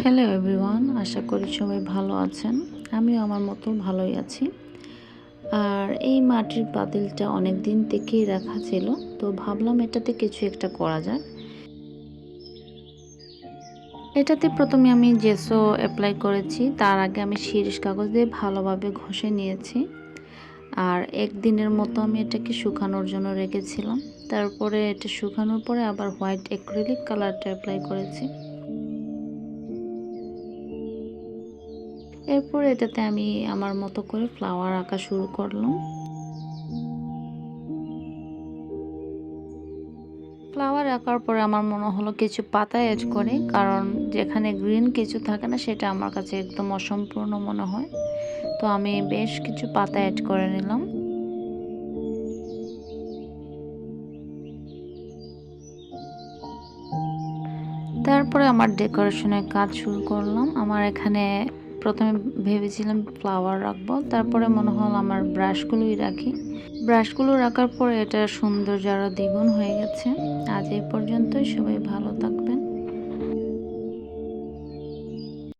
Hello everyone, আশা করি সবাই ভালো আছেন। আমিও আমার মতো ভালোই আছি। আর এই মাটির পাতিলটা অনেক দিন থেকেই রাখা ছিল, তো ভাবলাম এটাতে কিছু একটা করা যাক। এটাতে প্রথমে আমি জেসো অ্যাপ্লাই করেছি, তার আগে আমি শিরিষ কাগজ দিয়ে ভালোভাবে ঘষে নিয়েছি। আর একদিনের মতো আমি এটাকে শুকানোর জন্য রেখেছিলাম। তারপরে এটা শুকানোর পরে আবার হোয়াইট অ্যাক্রিলিক কালারটা অ্যাপ্লাই করেছি। এরপর এটাতে আমি আমার মতো করে ফ্লাওয়ার আঁকা শুরু করলাম। ফ্লাওয়ার আঁকার পরে আমার মনে হলো কিছু পাতা এড করে, কারণ যেখানে গ্রিন কিছু থাকে না সেটা আমার কাছে একদম অসম্পূর্ণ মনে হয়। তো আমি বেশ কিছু পাতা অ্যাড করে নিলাম। তারপরে আমার ডেকোরেশনের কাজ শুরু করলাম। আমার এখানে প্রথমে ভেবেছিলাম ফ্লাওয়ার রাখবো, তারপরে মনে হলো আমার ব্রাশগুলোই রাখি। ব্রাশগুলো রাখার পরে এটার সৌন্দর্য আরও দ্বিগুণ হয়ে গেছে। আজ এই পর্যন্তই, সবাই ভালো থাকবেন।